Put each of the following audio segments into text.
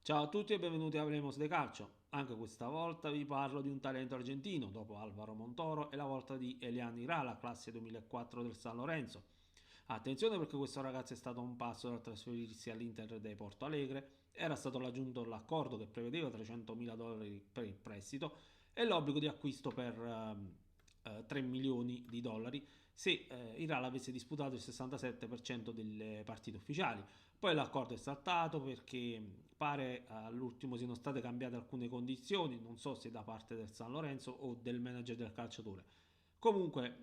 Ciao a tutti e benvenuti a Hablemos de Calcio. Anche questa volta vi parlo di un talento argentino, dopo Alvaro Montoro, è la volta di Elian Irala, classe 2004 del San Lorenzo. Attenzione perché questo ragazzo è stato a un passo dal trasferirsi all'Inter di Porto Alegre, era stato raggiunto l'accordo che prevedeva 300.000 dollari per il prestito e l'obbligo di acquisto per 3 milioni di dollari se Iran avesse disputato il 67% delle partite ufficiali. Poi l'accordo è saltato perché pare all'ultimo siano state cambiate alcune condizioni, non so se da parte del San Lorenzo o del manager del calciatore. Comunque,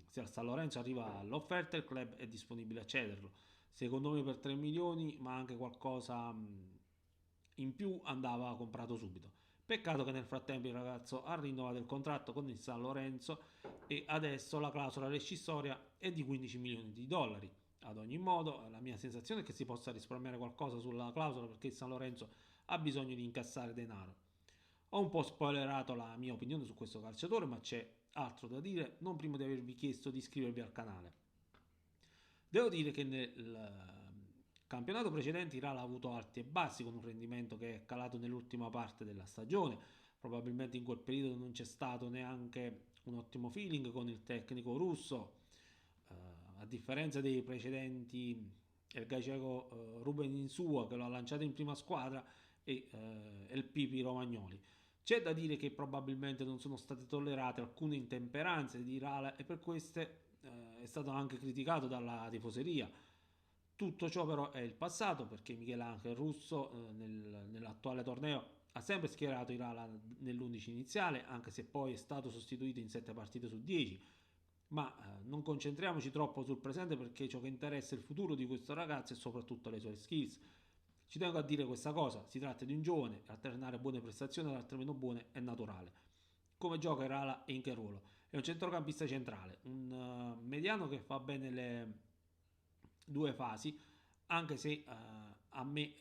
se al San Lorenzo arriva l'offerta, il club è disponibile a cederlo. Secondo me per 3 milioni, ma anche qualcosa in più andava comprato subito. Peccato che nel frattempo il ragazzo ha rinnovato il contratto con il San Lorenzo e adesso la clausola rescissoria è di 15 milioni di dollari. Ad ogni modo, la mia sensazione è che si possa risparmiare qualcosa sulla clausola perché il San Lorenzo ha bisogno di incassare denaro. Ho un po' spoilerato la mia opinione su questo calciatore, ma c'è altro da dire, non prima di avervi chiesto di iscrivervi al canale. Devo dire che nel campionato precedente Iral ha avuto alti e bassi con un rendimento che è calato nell'ultima parte della stagione. Probabilmente in quel periodo non c'è stato neanche un ottimo feeling con il tecnico russo, a differenza dei precedenti il gaceco Ruben Insua che lo ha lanciato in prima squadra e il Pipi Romagnoli. C'è da dire che probabilmente non sono state tollerate alcune intemperanze di Irala e per queste è stato anche criticato dalla tifoseria. Tutto ciò però è il passato perché Michelangelo Russo nell'attuale torneo ha sempre schierato Irala nell'11 iniziale, anche se poi è stato sostituito in 7 partite su 10. Ma non concentriamoci troppo sul presente perché ciò che interessa è il futuro di questo ragazzo e soprattutto le sue skills. Ci tengo a dire questa cosa, si tratta di un giovane, alternare buone prestazioni ad altre meno buone è naturale. Come gioca Irala e in che ruolo? È un centrocampista centrale, un mediano che fa bene le due fasi, anche se a me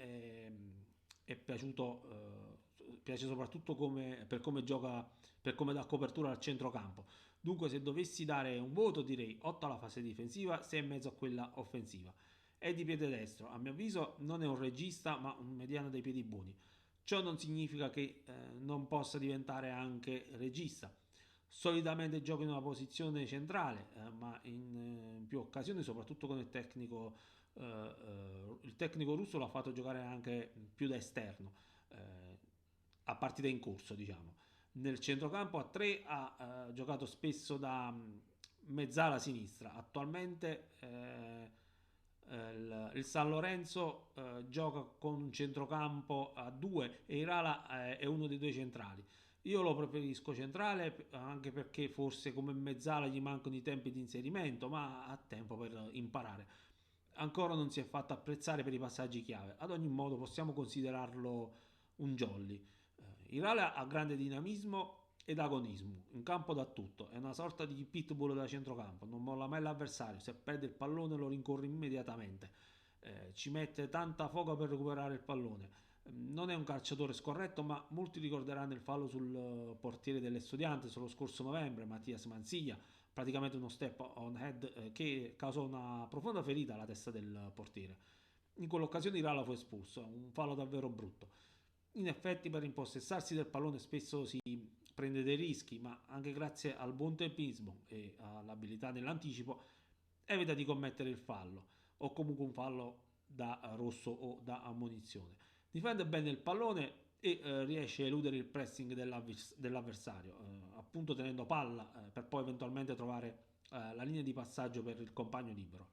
è piaciuto, piace soprattutto per come gioca, per come dà copertura al centrocampo. Dunque, se dovessi dare un voto, direi 8 alla fase difensiva, 6 e mezzo a quella offensiva. È di piede destro, a mio avviso non è un regista, ma un mediano dei piedi buoni. Ciò non significa che non possa diventare anche regista. Solitamente gioca in una posizione centrale, ma in più occasioni, soprattutto con il tecnico russo l'ha fatto giocare anche più da esterno, a partita in corso, diciamo. Nel centrocampo a 3 ha giocato spesso da mezzala a sinistra. Attualmente il San Lorenzo gioca con un centrocampo a 2 e Irala è uno dei due centrali. Io lo preferisco centrale anche perché forse come mezzala gli mancano i tempi di inserimento, ma ha tempo per imparare. Ancora non si è fatto apprezzare per i passaggi chiave. Ad ogni modo possiamo considerarlo un jolly. Irale ha grande dinamismo ed agonismo, in campo da tutto, è una sorta di pitbull da centrocampo, non molla mai l'avversario, se perde il pallone lo rincorre immediatamente, ci mette tanta foga per recuperare il pallone. Non è un calciatore scorretto, ma molti ricorderanno il fallo sul portiere delle Estudiantes lo scorso novembre, Mattias Manziglia, praticamente uno step on head che causò una profonda ferita alla testa del portiere. In quell'occasione Irala fu espulso, un fallo davvero brutto. In effetti per impossessarsi del pallone spesso si prende dei rischi, ma anche grazie al buon tempismo e all'abilità nell'anticipo evita di commettere il fallo o comunque un fallo da rosso o da ammonizione. Difende bene il pallone e riesce a eludere il pressing dell'avversario, appunto tenendo palla per poi eventualmente trovare la linea di passaggio per il compagno libero.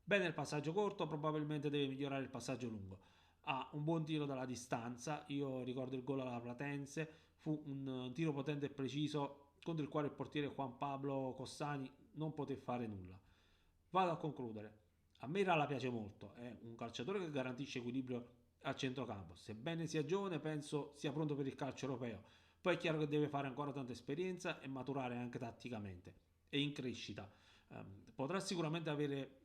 Bene il passaggio corto, probabilmente deve migliorare il passaggio lungo. Ha un buon tiro dalla distanza, io ricordo il gol alla Platense, fu un tiro potente e preciso contro il quale il portiere Juan Pablo Cossani non poté fare nulla. Vado a concludere. A me Rala piace molto, è un calciatore che garantisce equilibrio al centrocampo. Sebbene sia giovane, penso sia pronto per il calcio europeo. Poi è chiaro che deve fare ancora tanta esperienza e maturare anche tatticamente. È in crescita. Potrà sicuramente avere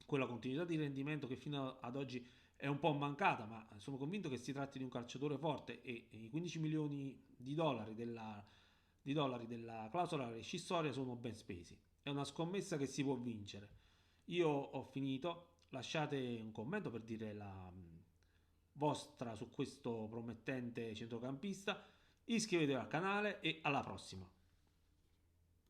quella continuità di rendimento che fino ad oggi è un po' mancata, ma sono convinto che si tratti di un calciatore forte e i 15 milioni di dollari della clausola rescissoria sono ben spesi. È una scommessa che si può vincere. Io ho finito, lasciate un commento per dire vostra su questo promettente centrocampista. Iscrivetevi al canale e alla prossima.